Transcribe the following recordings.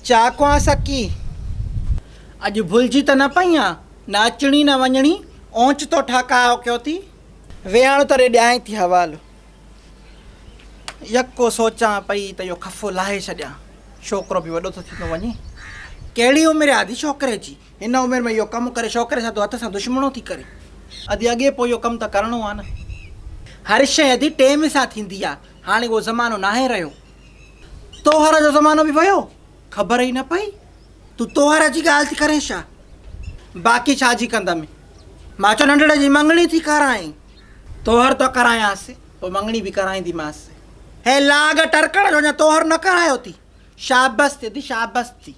चाकवा सकी अज भुलजी त न पई आ न अचणी न वञणी ओंच तो ठाकायो कयो थी वेहण तरे ॾियाई थी हवालो यको सोचां पई त इहो खफ़ो लाहे छॾियां छोकिरो बि वॾो थो थींदो वञे कहिड़ी उमिरि आहे आदि छोकिरे जी हिन उमिरि में इहो कमु करे छोकिरे सां हथ सां दुश्मणो थी करे अॼु अॻे पोइ इहो कमु त करिणो आहे न हर शइ अॼु टेम सां थींदी आहे हाणे उहो ज़मानो नाहे रहियो तोहर जो ज़मानो बि वियो ख़बर ई न पई तूं तोहर जी ॻाल्हि थी करें छा बाक़ी छा जी कंदमि मां चयो नंढड़े जी मंगणी थी करायईं तोहर तो करायांसि पोइ मंगणी बि कराईंदीमांसि हे लाग टरकण जो अञा तोहर न करायो थी शाबस थी शाबस थी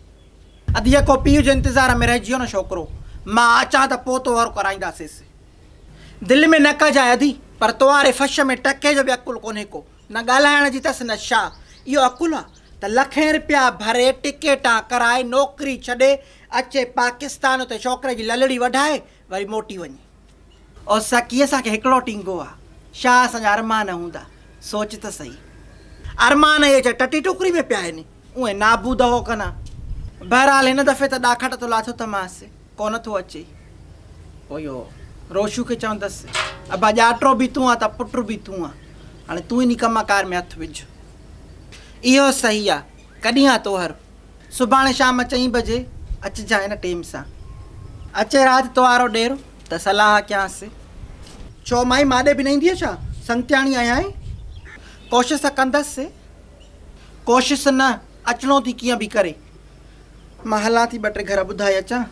अधु जेको पीउ जे इंतज़ार में रहिजी वियो न छोकिरो मां अचां त पोइ तोहर कराईंदासीं दिलि में न कजांइ अधी पर तोहारे फश में टके जो बि अकुलु कोन्हे को न ॻाल्हाइण जी अथसि न छा इहो अकुलु आहे त लखे रुपया भरे टिकेटां कराए नौकिरी छॾे अचे पाकिस्तान उते छोकिरे जी ललड़ी वढाए वरी मोटी वञे और सकीअ असांखे हिकिड़ो टींगो आहे छा असांजा अरमान हूंदा सोच त सही अरमान इहे चए टटी टुकरी में पिया आहिनि उहे नाबूद हो कना बहरहाल हिन दफ़े त ॾाखट तो लाथो त मांसि कोन थो अचे पोइ इहो रोशू खे चवंदसि अबा ॼाटो बि तूं आहे त पुट बि तूं आहे हाणे तूं इन कमकार में हथु विझ इहो सही आहे कॾहिं आहे तोहर सुभाणे शाम 4 बजे अचिजांइ न टेम सां अचे राति तोहारो ॾेर त सलाह कयांसि छो माई माॾे बि न ईंदी छा संत्याणी आया आहीं कोशिशि त कंदसि कोशिशि न अचिणो थी कीअं बि करे मां हलां थी 2-3 घर ॿुधाए अचां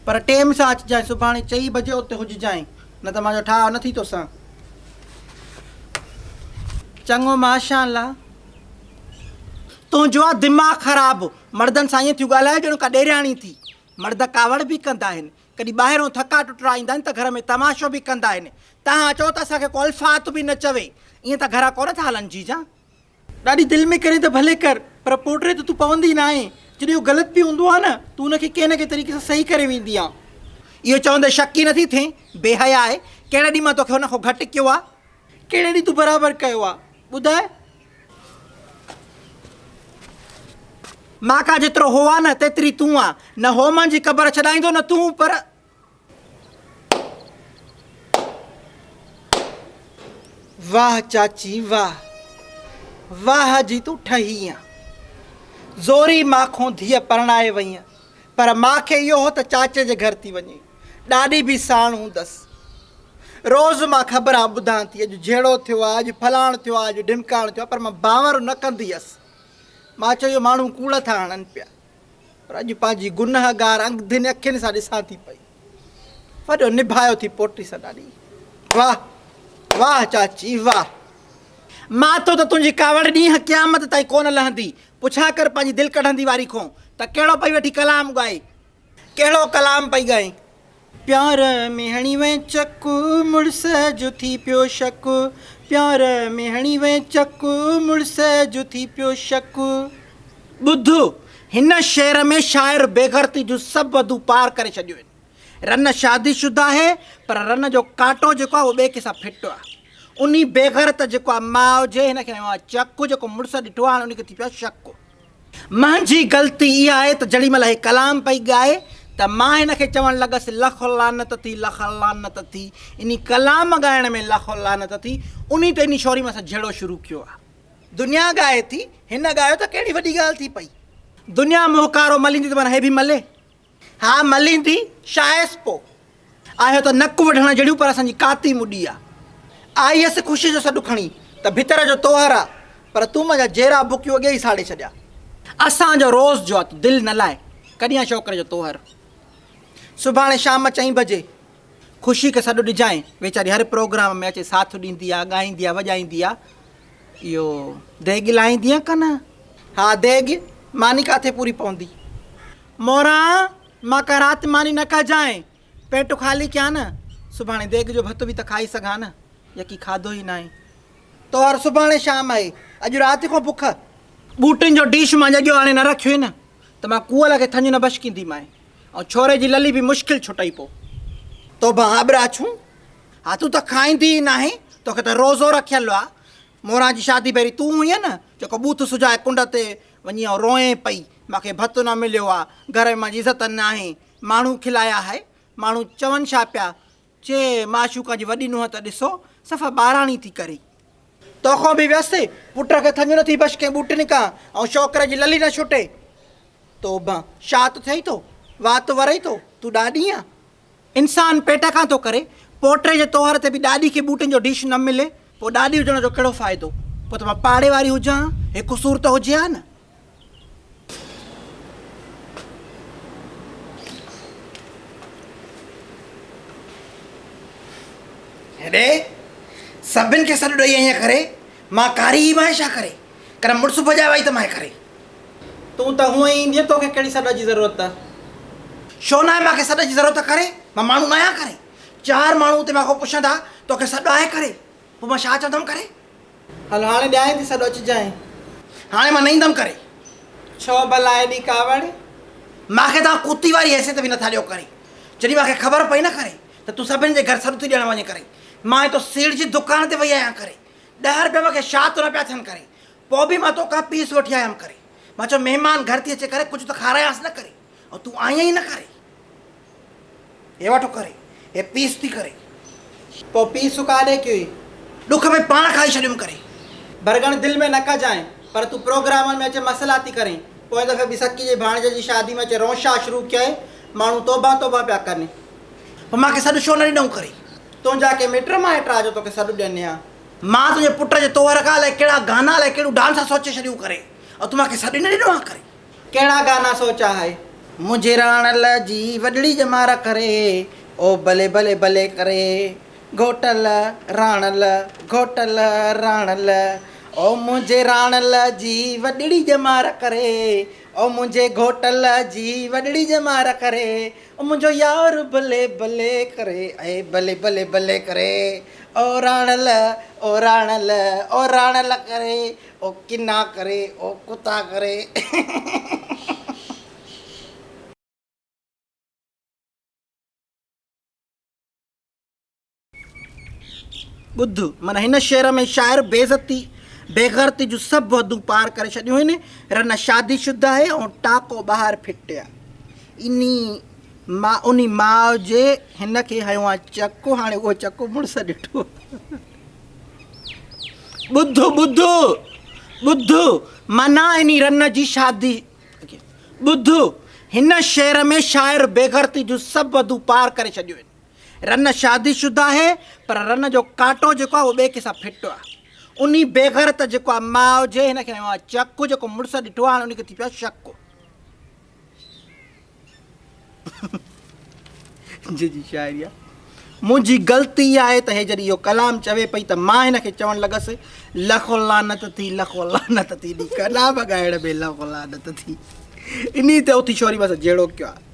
पर टेम सां अचिजांइ सुभाणे 4 बजे उते हुजिजांइ न त मुंहिंजो ठाह न थी तोसां चङो माशाअल्लाह तुंहिंजो आहे दिमाग़ु ख़राबु मर्दनि सां ईअं थियूं ॻाल्हाए ॼणो का ॾेराणी थी मर्द कावड़ बि कंदा आहिनि कॾहिं ॿाहिरों थका टुटरा ईंदा आहिनि त घर में तमाशो बि कंदा आहिनि तव्हां चओ त असांखे को अल्फात बि न चवे ईअं त घर कोन था हलनि जीजा ॾाढी दिलि में करे त भले कर पर पोटे त तूं पवंदी न आहे जॾहिं उहो ग़लति बि हूंदो आहे न तूं उनखे कंहिं न कंहिं तरीक़े सां सही करे वेंदी आहे इहो चवंदे शकी नथी थिए बेहया आहे कहिड़े ॾींहुं मां तोखे हुनखां घटि कयो आहे कहिड़े ॾींहुं तूं बराबरि कयो आहे ॿुधाए मां का जेतिरो हो आहे न तेतिरी तूं आहे न होमनि जी क़बर छॾाईंदो न तूं पर वाह चाची वाह वाह जी तूं ठही आहे ज़ोरी माखों धीअ परणाए वई पर मूंखे इहो हो त चाचे जे घर थी वञे ॾाढी बि साण हूंदसि रोज़ मां ख़बरां ॿुधां थी अॼु जहिड़ो थियो आहे अॼु फलाण थियो आहे अॼु ढिमकाण थियो आहे पर मां बावर न कंदी हुअसि मां चयो माण्हू कूड़ था हणनि पिया पर अॼु पंहिंजी गुनाहगार अंगधियुनि अखियुनि सां ॾिसां थी पई वॾो निभायो थी पोटी सां ॾाढी वाह वाह चाची वाह मां तो त तुंहिंजी कावड़ ॾींहं क़यामत ताईं कोन लहंदी पुछा कर पंहिंजी दिलि कढंदी वारी खां त कहिड़ो पई वेठी कलाम ॻाए कहिड़ो कलाम पई ॻाए प्यार में हणी वई चकु मुड़ुस जो थी पियो शक प्यार में हणी वई चकु मुड़ुस जो थी पियो शक ॿुध हिन शेर में शाइर बेग़ैरती जूं सभु हदूं पार करे छॾियूं आहिनि रन शादीशुदा आहे पर रन जो कांटो जेको आहे उहो ॿिए कंहिंसां फिटो आहे उन बेग़ैरत जेको आहे माउ हुजे हिनखे आहे चकु जेको मुड़ुस ॾिठो आहे उनखे थी पियो शक मुंहिंजी ग़लती इहा आहे त जेॾी महिल हे कलाम पई ॻाए त मां हिनखे चवणु लॻसि लख लानत थी इन कलाम ॻाइण में लख लानत थी उन ते इन छोरी मां सां जहिड़ो शुरू कयो आहे दुनिया ॻाए थी हिन ॻायो त कहिड़ी वॾी ॻाल्हि थी पई दुनिया मोहकारो मलींदी त माना हे बि मले हा मलींदी शायसि पोइ आयो त नकु वढण जहिड़ियूं पर असांजी काती मुॾी आहे आई हुअसि ख़ुशी जो सॾु खणी त भितर जो तोहर आहे पर तूं मुंहिंजा जहिड़ा बुकियूं अॻे ई साड़े छॾिया असांजो रोज़ जो आहे दिलि न लाइ कॾहिं आहे छोकिरे जो तोहर सुभाणे शाम 4 बजे ख़ुशी खे सॾु ॾिजांइ वेचारी हर प्रोग्राम में अचे साथ ॾींदी आहे ॻाईंदी आहे वॼाईंदी आहे इहो देॻ लाहींदी आहे कन हा देॻ मानी किथे पूरी पवंदी मोरा मां का राति मानी न कजांइ पेट ख़ाली कयां न सुभाणे देॻ जो भत बि त खाई सघां न यकी खाधो ई न आहे तोहर सुभाणे शाम आहे अॼु राति खां बुख ॿूटियुनि जो डिश मां जॻियो हाणे न रखियो न त मां कुअल खे थञ न बशकींदीमांइ ऐं छोरे जी लली बि मुश्किल छुटई पोइ तो भाबरा छूं हा तूं त खाईंदी ई न आहे तोखे त रोज़ो रखियलु आहे मोरा जी शादी पहिरीं तूं हुईं न जेको बूथ सुजाए कुंड ते वञी ऐं रोए पई मूंखे भतु न मिलियो आहे, घर में इज़त न आहे, माण्हू खिलाया आहे। माण्हू चवनि छा पिया, चे माशूका जी वॾी नुंहुं त ॾिसो सफ़ा ॿाराणी थी करे। तोखां बि वियसि पुट खे थञ नथी बच कंहिं ॿूटनि खां ऐं छोकिरे जी लली न छुटे। तोबा छा थो थिए थो, वात वरे थो, तूं ॾाॾी आहे। इंसानु पेट खां थो करे, पोटे जे तौर ते बि ॾाॾी खे ॿूटनि जो डिश न मिले, पोइ ॾाॾी हुजण जो कहिड़ो फ़ाइदो? पोइ त मां पाड़े वारी हुजां, हिकु सूर त हुजे हा न। हेॾे सभिनि खे सॾु ॾेई ईअं करे मां कारी ई मां छा करे कर मुड़ुसु भॼाए वई त मां करे। तूं त हूअं ई ईंदी, तोखे कहिड़ी सॾ जी ज़रूरत आहे? छो न आहे मूंखे सॾ जी ज़रूरत करे? मां माण्हू न आहियां करे? 4 माण्हू उते मूंखां पुछंदा तोखे सॾु आहे करे, पोइ मां छा चवंदमि करे? हलो हाणे ॾियां थी सॾु अचिजांइ। हाणे मां न ईंदमि करे। छो भला एॾी कावड़? मूंखे तव्हां कुती वारी हैसियत बि नथा ॾियो करे। जॾहिं मूंखे ख़बर पई न करे त तूं सभिनि जे घर सॾु थी ॾियणु वञे करे, मां हितो सीड़ जी दुकान ते वई आहियां करे, 10 रुपया मूंखे छा थो न पिया थियनि करे, पोइ बि मां तोखां पीस वठी आयमि करे। मां चयो महिमान घर थी अचे करे कुझु त खारायांसि न करे, ऐं तूं आई ई न करे। हे वठो करे, हे पीस थी करे। पोइ पीस काॾे कई ॾुख में पाण खाई छॾियुमि करे। बरगण दिलि में न कजांइ, पर तूं प्रोग्रामनि में अचे मसइला थी करें। पोइ दफ़े बि सकी जे भाणजे जी शादी में अचे रोशा शुरू कयई, माण्हू तौबा तौबा पिया कनि। पोइ मूंखे सॾु छो न ॾिनऊं करे? तुंहिंजा के मिट माइट जो तोखे सॾु ॾियनि हा? मां तुंहिंजे पुट जे तौर खां अलाए कहिड़ा गाना अलाए कहिड़ियूं डांस सोचे छॾियूं करे, ऐं तूं मूंखे सॾु न ॾिनो आहे करे। कहिड़ा गाना सोचा आहे? मुंहिंजे राणल जी वॾड़ी जमार करे, ओ भले भले भले करे, घोटल राणल घोटल राणल, ओ मुंहिंजे राणल जी वॾड़ी जमार करे, ओ मुंहिंजे घोटल जी वॾड़ी जमार करे, ओ मुंहिंजो यार भले भले करे, ऐं भले भले भले करे, ओ राणल ओ राणल ओ राणल करे, ओ किना करे, ओ कुता करे। ॿुध, माना हिन शहर में शाइर बेइज़ती बेग़ैरती जूं सभु हदूं पार करे छॾियूं आहिनि। रन शादीशुदा आहे ऐं टाको ॿाहिरि फिटिया। उन माउ जे हिन खे हयो आहे चको, हाणे उहो चको मुड़ुसु ॾिठो। ॿुध ॿुध ॿुध, माना इन रन जी शादी। ॿुध, हिन शहर में शाइर बेग़ैरती जूं सभु हदूं पार करे छॾियूं आहिनि। रन शादीशुदा आहे, पर रन जो कांटो जेको आहे उहो ॿिए कंहिंसां फिटो आहे। उन बेग़ैरत जेको आहे माउ जे हिन खे हयो आहे चकु, जेको मुड़ुसु ॾिठो आहे हाणे उनखे थी पियो आहे शक। जी शाइरी आहे। मुंहिंजी ग़लती आहे त हे जॾहिं इहो कलाम चवे पई त मां हिन खे चवणु लॻसि लखो लानत थी लखो लानत थी, कलाम ॻाइण में लखो लानत थी। इन ते उथी छोरी बसि जहिड़ो कयो आहे।